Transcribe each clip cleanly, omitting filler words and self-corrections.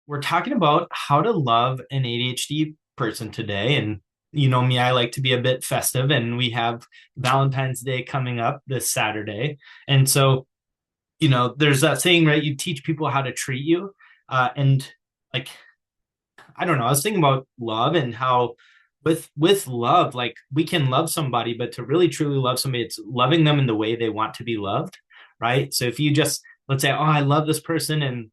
we're talking about how to love an ADHD person today. And you know me, I like to be a bit festive, and we have Valentine's Day coming up this Saturday. And so, there's that saying, right? You teach people how to treat you. And like, I don't know, I was thinking about love and how with love, like we can love somebody, but to really truly love somebody, it's loving them in the way they want to be loved, right? So if you just let's say, oh, I love this person, and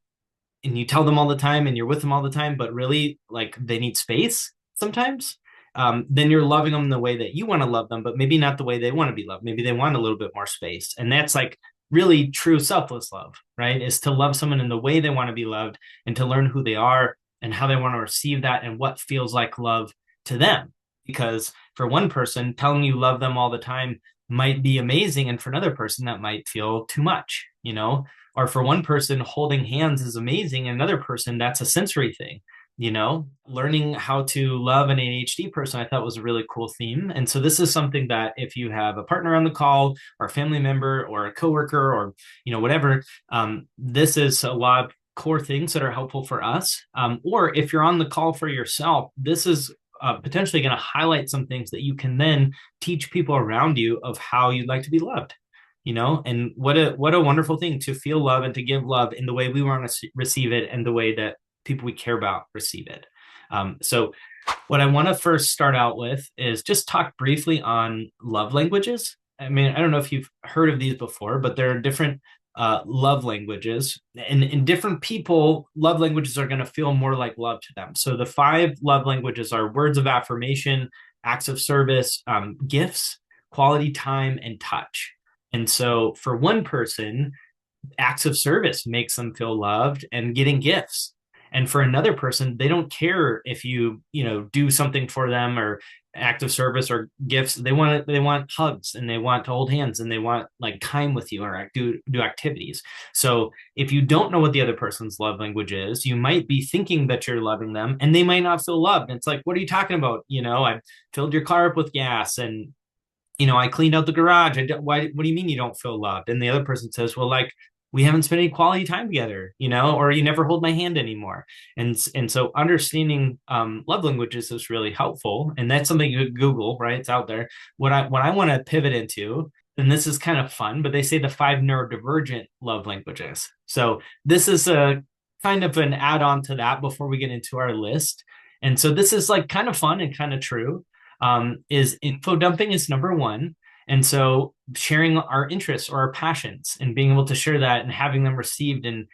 you tell them all the time and you're with them all the time, but really like they need space sometimes, then you're loving them in the way that you want to love them, but maybe not the way they want to be loved. Maybe they want a little bit more space. And that's like really true selfless love, right? Is to love someone in the way they want to be loved and to learn who they are and how they want to receive that and what feels like love to them. Because for one person, telling you love them all the time might be amazing. And for another person, that might feel too much, or for one person, holding hands is amazing. And another person, that's a sensory thing. Learning how to love an ADHD person, I thought was a really cool theme. And so this is something that if you have a partner on the call or a family member or a coworker or, whatever, this is a lot of core things that are helpful for us. Or if you're on the call for yourself, this is potentially going to highlight some things that you can then teach people around you of how you'd like to be loved. And what a wonderful thing to feel love and to give love in the way we want to receive it and the way that people we care about receive it. So what I want to first start out with is just talk briefly on love languages. I mean, I don't know if you've heard of these before, but there are different love languages, and in different people, love languages are going to feel more like love to them. So the 5 love languages are words of affirmation, acts of service, gifts, quality time, and touch. And so for one person, acts of service makes them feel loved and getting gifts. And for another person, they don't care if you do something for them or act of service or gifts. They want hugs and they want to hold hands and they want like time with you or do activities. So if you don't know what the other person's love language is, you might be thinking that you're loving them and they might not feel loved. And it's like, what are you talking about? I filled your car up with gas and I cleaned out the garage. What do you mean you don't feel loved? And the other person says, well, like, we haven't spent any quality time together, or you never hold my hand anymore. And so understanding love languages is really helpful. And that's something you could Google, right? It's out there. What I want to pivot into, and this is kind of fun, but they say the 5 neurodivergent love languages. So this is a kind of an add-on to that before we get into our list. And so this is like kind of fun and kind of true. Is info dumping is number 1. And so sharing our interests or our passions and being able to share that and having them received and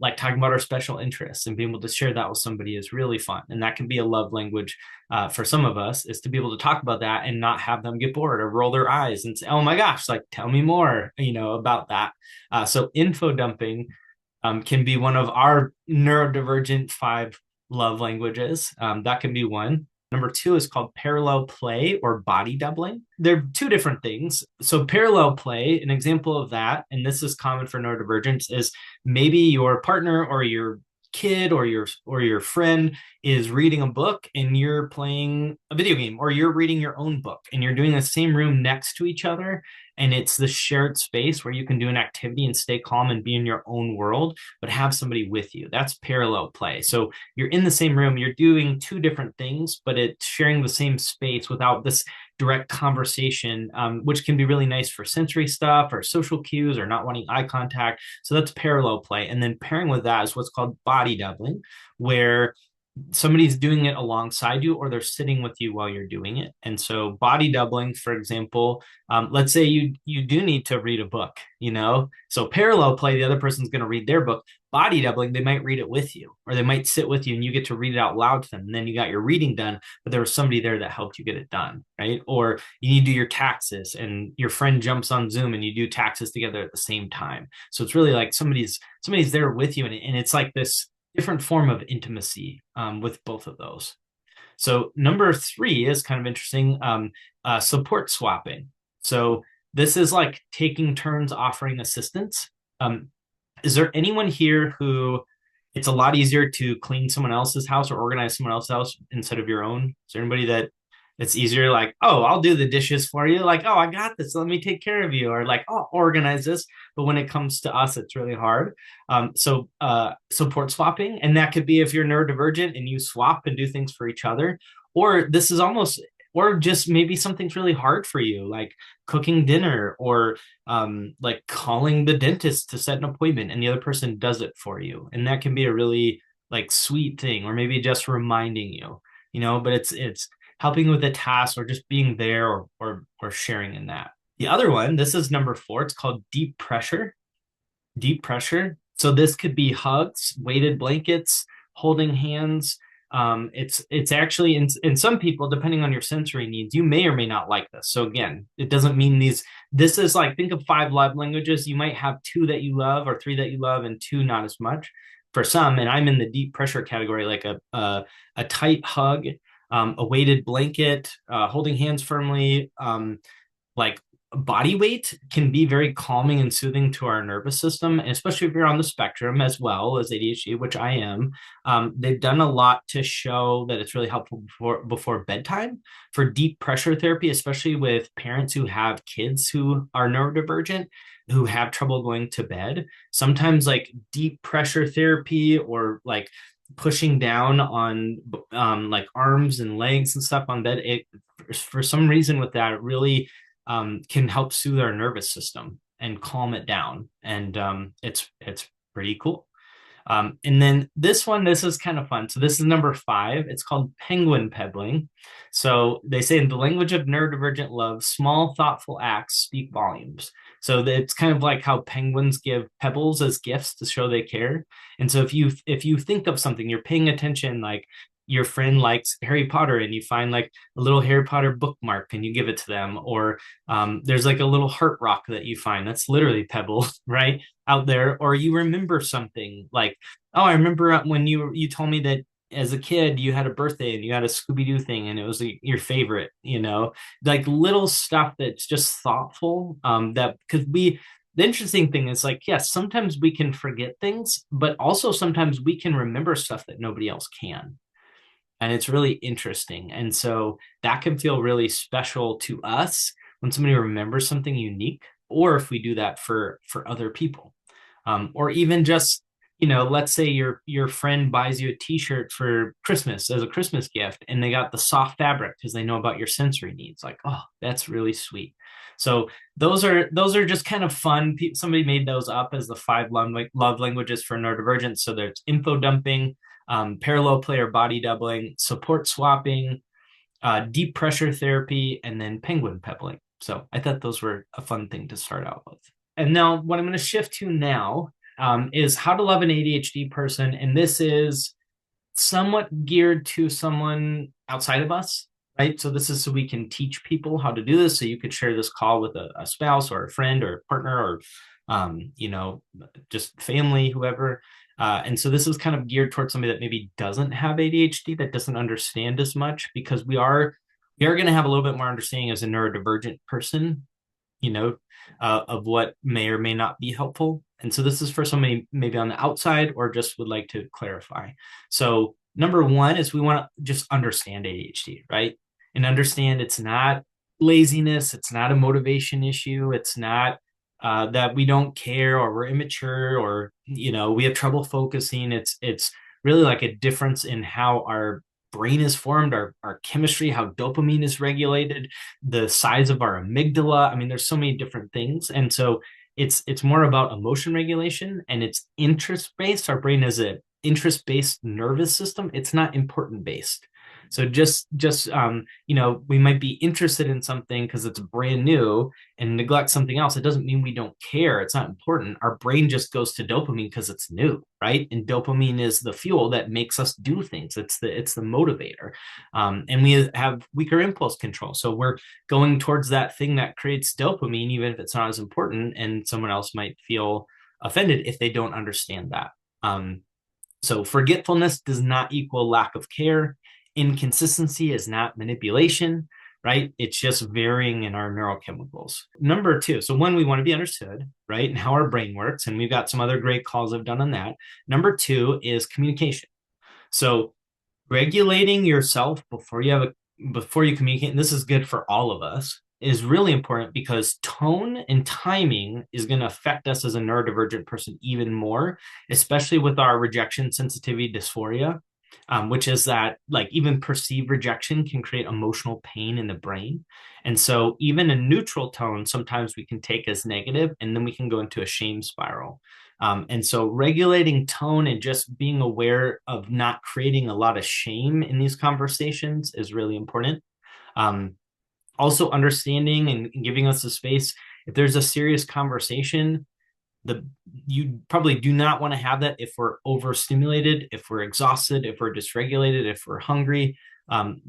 like talking about our special interests and being able to share that with somebody is really fun. And that can be a love language for some of us, is to be able to talk about that and not have them get bored or roll their eyes and say, oh my gosh, like tell me more, about that. So info dumping can be one of our neurodivergent 5 love languages. That can be one. Number 2 is called parallel play or body doubling. They're 2 different things. So parallel play, an example of that, and this is common for neurodivergence, is maybe your partner or your kid or your friend is reading a book and you're playing a video game, or you're reading your own book and you're doing the same room next to each other, and it's the shared space where you can do an activity and stay calm and be in your own world but have somebody with you. That's parallel play. So you're in the same room, you're doing 2 different things, but it's sharing the same space without this direct conversation, which can be really nice for sensory stuff or social cues or not wanting eye contact. So that's parallel play. And then pairing with that is what's called body doubling, where somebody's doing it alongside you or they're sitting with you while you're doing it. And so body doubling, for example, let's say you do need to read a book, so parallel play, the other person's going to read their book. Body doubling, they might read it with you, or they might sit with you and you get to read it out loud to them, and then you got your reading done, but there was somebody there that helped you get it done, right? Or you need to do your taxes and your friend jumps on Zoom and you do taxes together at the same time. So it's really like somebody's there with you, and it's like this different form of intimacy with both of those. So number 3 is kind of interesting, support swapping. So this is like taking turns offering assistance. Is there anyone here who it's a lot easier to clean someone else's house or organize someone else's house instead of your own? Is there anybody that it's easier, like, oh, I'll do the dishes for you, like, oh, I got this, let me take care of you, or like, oh, I'll organize this, but when it comes to us, it's really hard. Support swapping, and that could be if you're neurodivergent and you swap and do things for each other, or this is almost, or just maybe something's really hard for you, like cooking dinner, or like calling the dentist to set an appointment, and the other person does it for you, and that can be a really like sweet thing, or maybe just reminding you, but it's helping with a task, or just being there, or sharing in that. The other one, this is number 4. It's called deep pressure. Deep pressure. So this could be hugs, weighted blankets, holding hands. It's actually in some people, depending on your sensory needs, you may or may not like this. So again, it doesn't mean these. This is like, think of 5 love languages. You might have 2 that you love, or 3 that you love, and 2 not as much. For some, and I'm in the deep pressure category, like a tight hug, a weighted blanket, holding hands firmly, like body weight can be very calming and soothing to our nervous system, especially if you're on the spectrum as well as ADHD, which I am. They've done a lot to show that it's really helpful before bedtime for deep pressure therapy, especially with parents who have kids who are neurodivergent, who have trouble going to bed. Sometimes like deep pressure therapy, or like pushing down on like arms and legs and stuff on bed, it for some reason with that, it really can help soothe our nervous system and calm it down. And it's pretty cool. And then this is kind of fun. So this is number 5. It's called penguin pebbling. So they say, in the language of neurodivergent love, small, thoughtful acts speak volumes. So it's kind of like how penguins give pebbles as gifts to show they care. And so if you think of something, you're paying attention, like your friend likes Harry Potter, and you find like a little Harry Potter bookmark and you give it to them, or there's like a little heart rock that you find that's literally pebbles, right, out there, or you remember something like, oh, I remember when you told me that as a kid you had a birthday and you had a Scooby-Doo thing and it was like your favorite, like little stuff that's just thoughtful. That because the interesting thing is, like, yes, sometimes we can forget things, but also sometimes we can remember stuff that nobody else can, and it's really interesting. And so that can feel really special to us when somebody remembers something unique, or if we do that for other people. Or even just, let's say your friend buys you a t-shirt for Christmas as a Christmas gift, and they got the soft fabric because they know about your sensory needs. Like, oh, that's really sweet. So those are just kind of fun. Somebody made those up as the 5 love languages for neurodivergence. So there's info dumping, parallel player body doubling, support swapping, deep pressure therapy, and then penguin pebbling. So I thought those were a fun thing to start out with. And now what I'm going to shift to now is how to love an ADHD person. And this is somewhat geared to someone outside of us, right? So this is so we can teach people how to do this. So you could share this call with a spouse or a friend or a partner, or just family, whoever. And so this is kind of geared towards somebody that maybe doesn't have ADHD, that doesn't understand as much, because we are going to have a little bit more understanding as a neurodivergent person, of what may or may not be helpful. And so this is for somebody maybe on the outside, or just would like to clarify. So number 1 is we want to just understand ADHD, right? And understand it's not laziness. It's not a motivation issue. It's not that we don't care, or we're immature, or we have trouble focusing. It's really like a difference in how our brain is formed, our chemistry, how dopamine is regulated, the size of our amygdala. I mean, there's so many different things. And so it's more about emotion regulation, and it's interest based. Our brain is a interest based nervous system. It's not important based. So just we might be interested in something because it's brand new, and neglect something else. It doesn't mean we don't care. It's not important. Our brain just goes to dopamine because it's new, right? And dopamine is the fuel that makes us do things. It's the motivator. And we have weaker impulse control. So we're going towards that thing that creates dopamine, even if it's not as important, and someone else might feel offended if they don't understand that. So forgetfulness does not equal lack of care. Inconsistency is not manipulation, right? It's just varying in our neurochemicals. Number 2, so one, we want to be understood, right? And how our brain works. And we've got some other great calls I've done on that. Number 2 is communication. So regulating yourself before you communicate, and this is good for all of us, is really important because tone and timing is going to affect us as a neurodivergent person even more, especially with our rejection sensitivity dysphoria, which is that like even perceived rejection can create emotional pain in the brain. And so even a neutral tone, sometimes we can take as negative, and then we can go into a shame spiral. And so regulating tone and just being aware of not creating a lot of shame in these conversations is really important. Um, Also understanding and giving us the space. If there's a serious conversation, the you probably do not want to have that if we're overstimulated, if we're exhausted, if we're dysregulated, if we're hungry.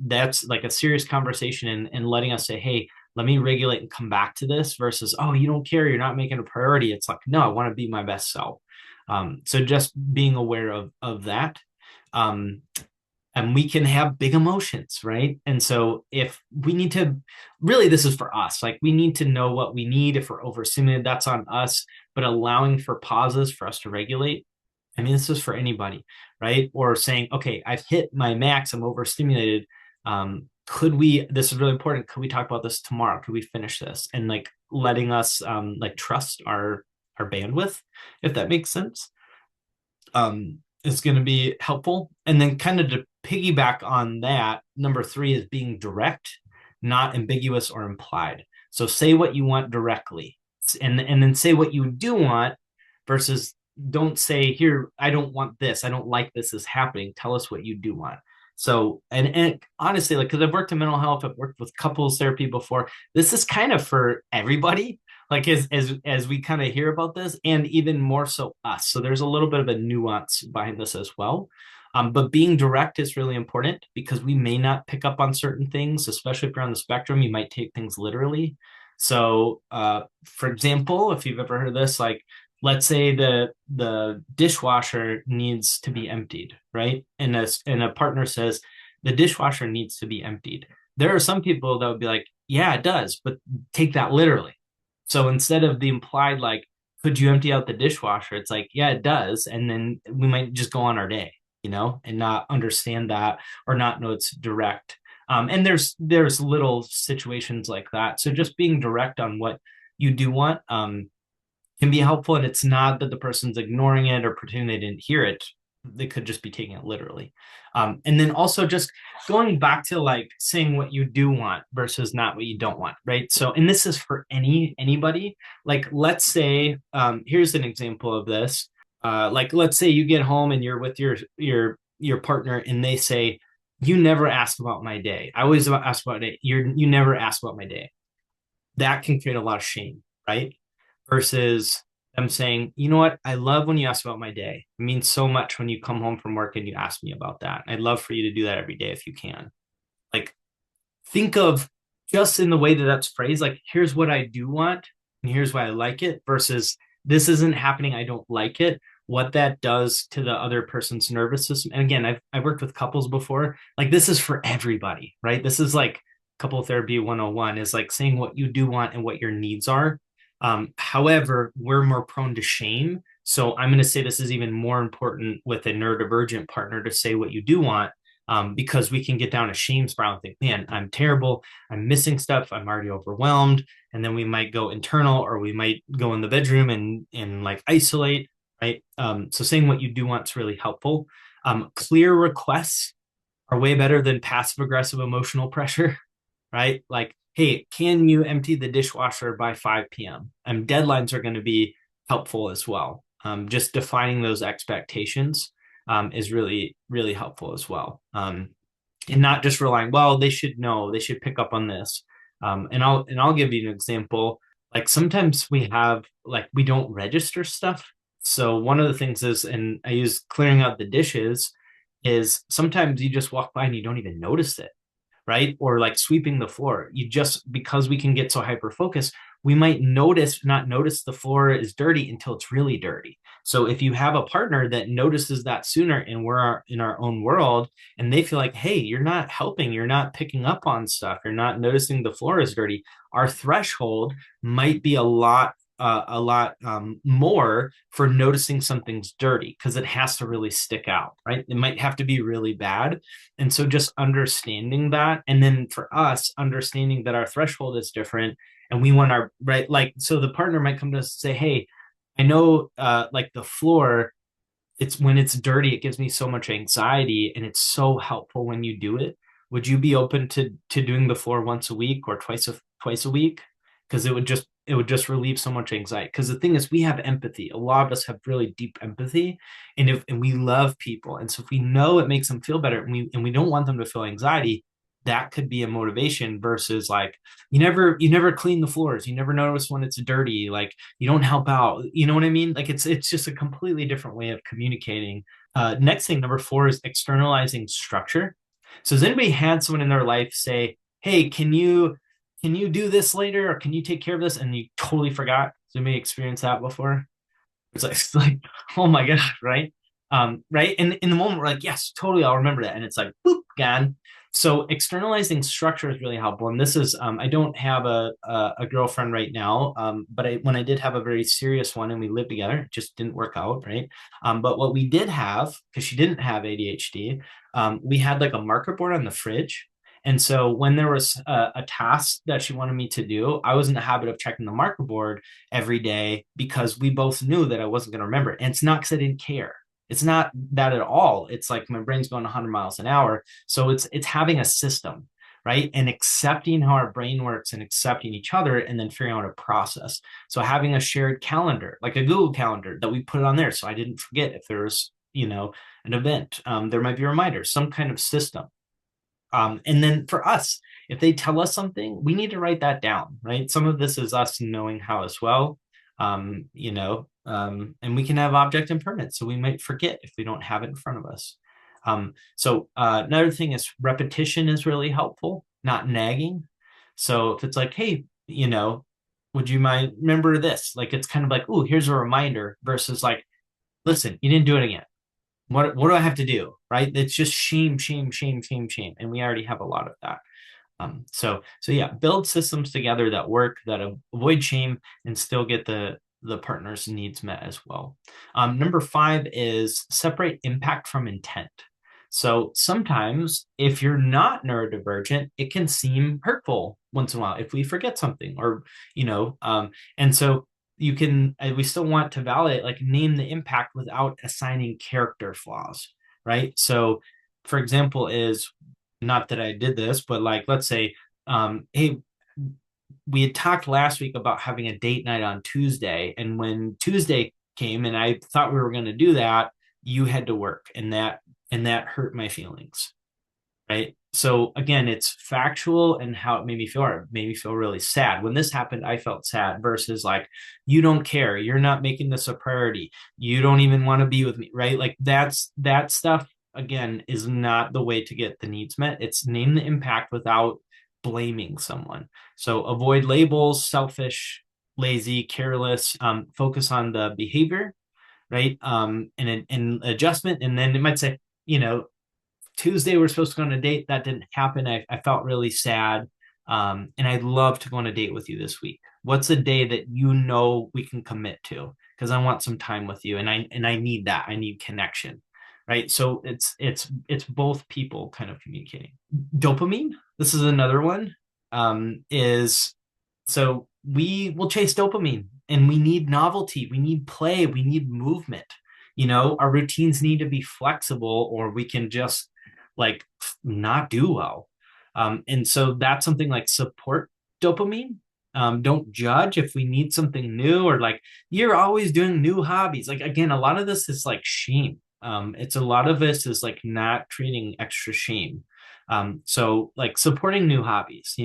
That's like a serious conversation, and letting us say, hey, let me regulate and come back to this versus, oh, you don't care, you're not making a priority. It's like, no, I want to be my best self. So just being aware of that. Um, and we can have big emotions, right? And so if we need to, really, this is for us, like we need to know what we need. If we're overstimulated, that's on us, but allowing for pauses for us to regulate. I mean, this is for anybody, right? Or saying, okay, I've hit my max, I'm overstimulated. Could we, this is really important, could we talk about this tomorrow? Could we finish this? And like letting us like trust our bandwidth, if that makes sense. Is going to be helpful. And then kind of to piggyback on that, number three is being direct, not ambiguous or implied. So say what you want directly, and then say what you do want versus don't say, here, I don't want this. I don't like this is happening. Tell us what you do want. So, and honestly, like, because I've worked in mental health, I've worked with couples therapy before. This is kind of for everybody, like as we kind of hear about this, and even more so us. So there's a little bit of a nuance behind this as well. But being direct is really important because we may not pick up on certain things, especially if you're on the spectrum. You might take things literally. So, for example, if you've ever heard of this, like let's say the dishwasher needs to be emptied, right? And a partner says the dishwasher needs to be emptied. There are some people that would be like, yeah, it does, but take that literally. So instead of the implied, like, could you empty out the dishwasher? It's like, yeah, it does. And then we might just go on our day, and not understand that or not know it's direct. And there's little situations like that. So just being direct on what you do want can be helpful. And it's not that the person's ignoring it or pretending they didn't hear it. They could just be taking it literally. And then also just going back to like saying what you do want versus not what you don't want, right? So, and this is for anybody. Like, let's say, here's an example of this. Like, let's say you get home and you're with your partner, and they say, "You never ask about my day. I always ask about it. You never ask about my day." That can create a lot of shame, right? Versus them saying, you know what, I love when you ask about my day. It means so much when you come home from work and you ask me about that. I'd love for you to do that every day if you can. Like, think of just in the way that that's phrased, like, here's what I do want and here's why I like it, versus this isn't happening, I don't like it. What that does to the other person's nervous system. And again, I've worked with couples before. Like, this is for everybody, right? This is like couple therapy 101 is like saying what you do want and what your needs are. However, we're more prone to shame. So I'm going to say this is even more important with a neurodivergent partner to say what you do want, because we can get down a shame spiral and think, man, I'm terrible. I'm missing stuff. I'm already overwhelmed. And then we might go internal, or we might go in the bedroom and like isolate, right? So saying what you do want is really helpful. Clear requests are way better than passive aggressive emotional pressure, right? Like, hey, can you empty the dishwasher by 5 p.m.? Deadlines are going to be helpful as well. Just defining those expectations is really, really helpful as well. And not just relying, well, they should know, they should pick up on this. And I'll give you an example. Like sometimes we don't register stuff. So one of the things is, and I use clearing out the dishes, is sometimes you just walk by and you don't even notice it, right? Or like sweeping the floor. You just, because we can get so hyper focused, we might not notice the floor is dirty until it's really dirty. So if you have a partner that notices that sooner, and we're in our own world, and they feel like, hey, you're not helping, you're not picking up on stuff, you're not noticing the floor is dirty, our threshold might be a lot more for noticing something's dirty because it has to really stick out, right? It might have to be really bad. And so just understanding that. And then for us, understanding that our threshold is different and we want our right, like, so the partner might come to us and say, hey, I know like the floor, it's when it's dirty, it gives me so much anxiety and it's so helpful when you do it. Would you be open to doing the floor once a week or twice a week? Because it would just relieve so much anxiety. Because the thing is, we have empathy. A lot of us have really deep empathy, and we love people. And so if we know it makes them feel better, and we don't want them to feel anxiety, that could be a motivation versus like you never clean the floors, you never notice when it's dirty, like you don't help out. You know what I mean? Like it's just a completely different way of communicating. Next thing, number four, is externalizing structure. So has anybody had someone in their life say, "Hey, can you do this later, or can you take care of this?" And you totally forgot? Has anybody experienced that before? It's like, oh my god, right? Right. And in the moment, we're like, yes, totally, I'll remember that. And it's like, boop, gone. So externalizing structure is really helpful. And this is, I don't have a girlfriend right now, but when I did have a very serious one and we lived together, it just didn't work out, right? But what we did have, because she didn't have ADHD, we had like a marker board on the fridge. And so when there was a task that she wanted me to do, I was in the habit of checking the marker board every day because we both knew that I wasn't going to remember it. And it's not because I didn't care. It's not that at all. It's like my brain's going 100 miles an hour. So it's having a system, right? And accepting how our brain works and accepting each other and then figuring out a process. So having a shared calendar, like a Google calendar that we put on there. So I didn't forget if there's, an event, there might be reminders, some kind of system. And then for us, if they tell us something, we need to write that down, right? Some of this is us knowing how as well, and we can have object impairment. So we might forget if we don't have it in front of us. Another thing is repetition is really helpful, not nagging. So if it's like, hey, would you mind remember this? Like, it's kind of like, oh, here's a reminder versus like, listen, you didn't do it again. What do I have to do? Right? It's just shame, shame, shame, shame, shame. And we already have a lot of that. So yeah, build systems together that work, that avoid shame and still get the partner's needs met as well. Number five is separate impact from intent. So sometimes if you're not neurodivergent, it can seem hurtful once in a while if we forget something or, and so you can, we still want to validate, like name the impact without assigning character flaws, right? So for example is, not that I did this, but like, let's say, hey, we had talked last week about having a date night on Tuesday. And when Tuesday came and I thought we were going to do that, you had to work and that hurt my feelings. Right. So again, it's factual and how it made me feel. It made me feel really sad. When this happened, I felt sad versus like, you don't care. You're not making this a priority. You don't even want to be with me. Right. Like that stuff, again, is not the way to get the needs met. It's name the impact without blaming someone. So avoid labels, selfish, lazy, careless, focus on the behavior, right? And adjustment. And then it might say, Tuesday we're supposed to go on a date. That didn't happen. I felt really sad. And I'd love to go on a date with you this week. What's a day that we can commit to? Because I want some time with you, and I need that. I need connection, right? So it's both people kind of communicating. Dopamine. This is another one. Is so we will chase dopamine, and we need novelty. We need play. We need movement. Our routines need to be flexible, or we can just like not do well. And so that's something like support dopamine. Don't judge if we need something new, or like you're always doing new hobbies. Like again, a lot of this is like shame. It's a lot of this is like not treating extra shame. So like supporting new hobbies,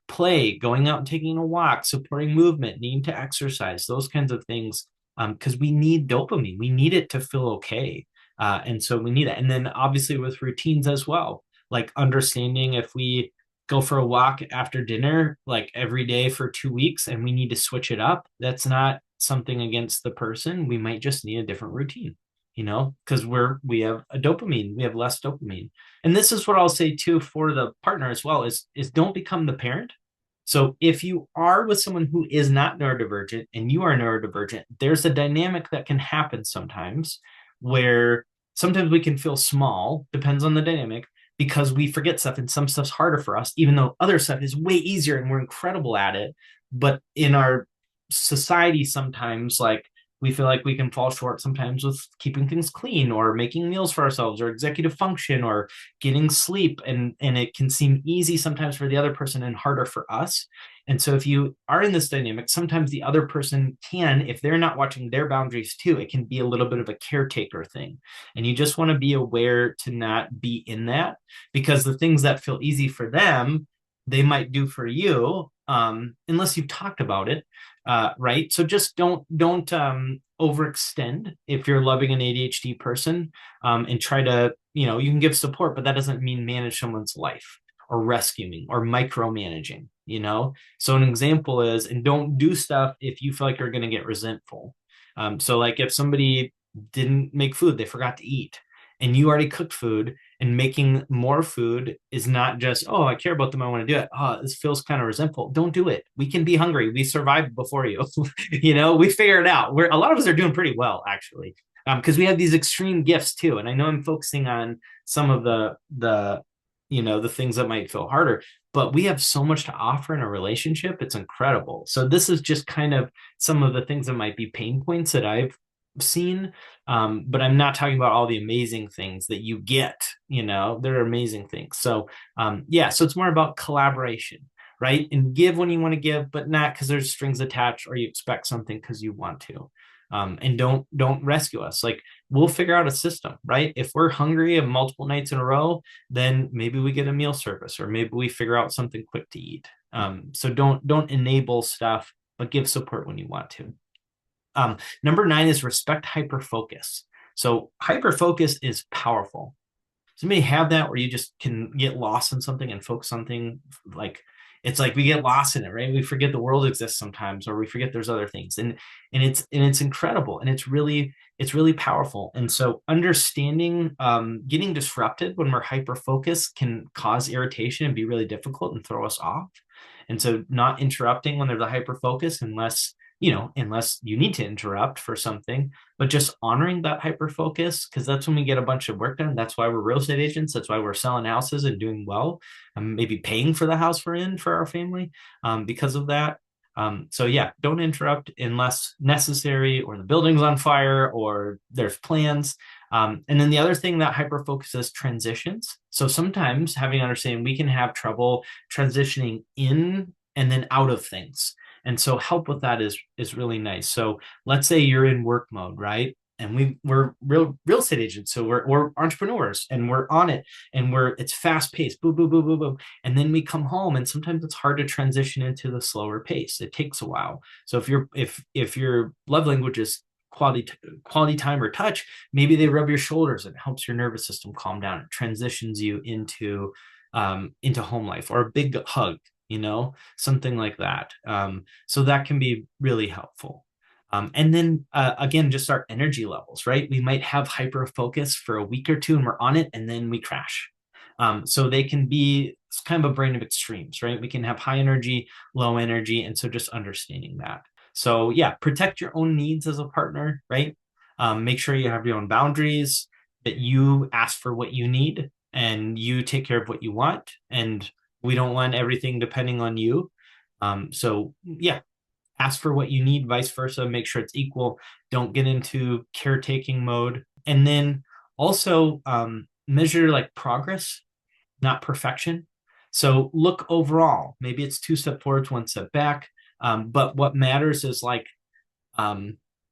play, going out and taking a walk, supporting movement, needing to exercise, those kinds of things. Because we need dopamine, we need it to feel okay. And so we need it. And then obviously with routines as well, like understanding if we go for a walk after dinner, like every day for 2 weeks, and we need to switch it up, that's not something against the person. We might just need a different routine, because we have a dopamine, we have less dopamine. And this is what I'll say too for the partner as well is don't become the parent. So if you are with someone who is not neurodivergent and you are neurodivergent, there's a dynamic that can happen sometimes where sometimes we can feel small, depends on the dynamic, because we forget stuff and some stuff's harder for us, even though other stuff is way easier and we're incredible at it. But in our society, sometimes like we feel like we can fall short sometimes with keeping things clean or making meals for ourselves or executive function or getting sleep, and it can seem easy sometimes for the other person and harder for us. And so if you are in this dynamic, sometimes the other person can, if they're not watching their boundaries too, it can be a little bit of a caretaker thing. And you just want to be aware to not be in that, because the things that feel easy for them, they might do for you, unless you've talked about it, right? So just don't overextend if you're loving an ADHD person, and try to, you can give support, but that doesn't mean manage someone's life or rescuing or micromanaging. So an example is, and don't do stuff if you feel like you're going to get resentful. So like if somebody didn't make food, they forgot to eat, and you already cooked food, and making more food is not just, oh, I care about them, I want to do it. Oh, this feels kind of resentful. Don't do it. We can be hungry. We survived before you. We figure it out. A lot of us are doing pretty well, actually, because we have these extreme gifts too. And I know I'm focusing on some of the things that might feel harder, but we have so much to offer in a relationship. It's incredible. So this is just kind of some of the things that might be pain points that I've seen. But I'm not talking about all the amazing things that you get. They're amazing things. So yeah, so it's more about collaboration, right? And give when you want to give, but not because there's strings attached or you expect something because you want to. And don't rescue us. Like, we'll figure out a system, right? If we're hungry multiple nights in a row, then maybe we get a meal service, or maybe we figure out something quick to eat. So don't enable stuff, but give support when you want to. Number 9 is respect hyperfocus. So hyperfocus is powerful. Somebody have that where you just can get lost in something and focus on something. Like, it's like we get lost in it, right? We forget the world exists sometimes, or we forget there's other things, and it's incredible, and it's really powerful. And so understanding, getting disrupted when we're hyper focused can cause irritation and be really difficult and throw us off. And so not interrupting when there's a hyper focus, unless you need to interrupt for something, but just honoring that hyper focus, because that's when we get a bunch of work done. That's why we're real estate agents. That's why we're selling houses and doing well, maybe paying for the house we're in for our family, because of that. So yeah, don't interrupt unless necessary, or the building's on fire, or there's plans. And then the other thing that hyper focuses transitions. So sometimes, having understanding, we can have trouble transitioning in and then out of things. And so help with that is really nice. So let's say you're in work mode, right? And we're real estate agents, so we're entrepreneurs, and we're on it, and it's fast paced, boom, boom, boom, boom, boom. And then we come home, and sometimes it's hard to transition into the slower pace. It takes a while. So if your love language is quality time or touch, maybe they rub your shoulders, and it helps your nervous system calm down. It transitions you into home life, or a big hug, something like that. So that can be really helpful. And then again, just our energy levels, right? We might have hyper focus for a week or two, and we're on it, and then we crash. So they can be, it's kind of a brain of extremes, right? We can have high energy, low energy. And so just understanding that. So yeah, protect your own needs as a partner, right? Make sure you have your own boundaries, that you ask for what you need and you take care of what you want. And we don't want everything depending on you. So yeah, ask for what you need, vice versa. Make sure it's equal. Don't get into caretaking mode. And then also measure like progress, not perfection. So look overall. Maybe it's 2 step forwards, 1 step back. But what matters is like,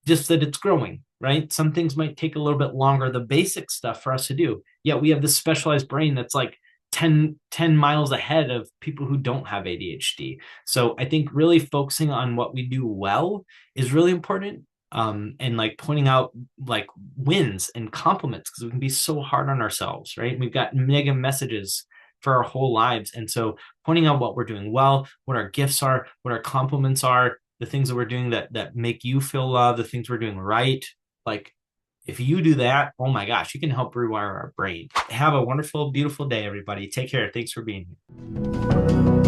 just that it's growing, right? Some things might take a little bit longer, the basic stuff for us to do. Yet we have this specialized brain that's like 10 miles ahead of people who don't have ADHD. So I think really focusing on what we do well is really important. And like pointing out like wins and compliments, because we can be so hard on ourselves, right? We've got mega messages for our whole lives. And so pointing out what we're doing well, what our gifts are, what our compliments are, the things that we're doing that make you feel loved, the things we're doing right. Like, if you do that, oh my gosh, you can help rewire our brain. Have a wonderful, beautiful day, everybody. Take care. Thanks for being here.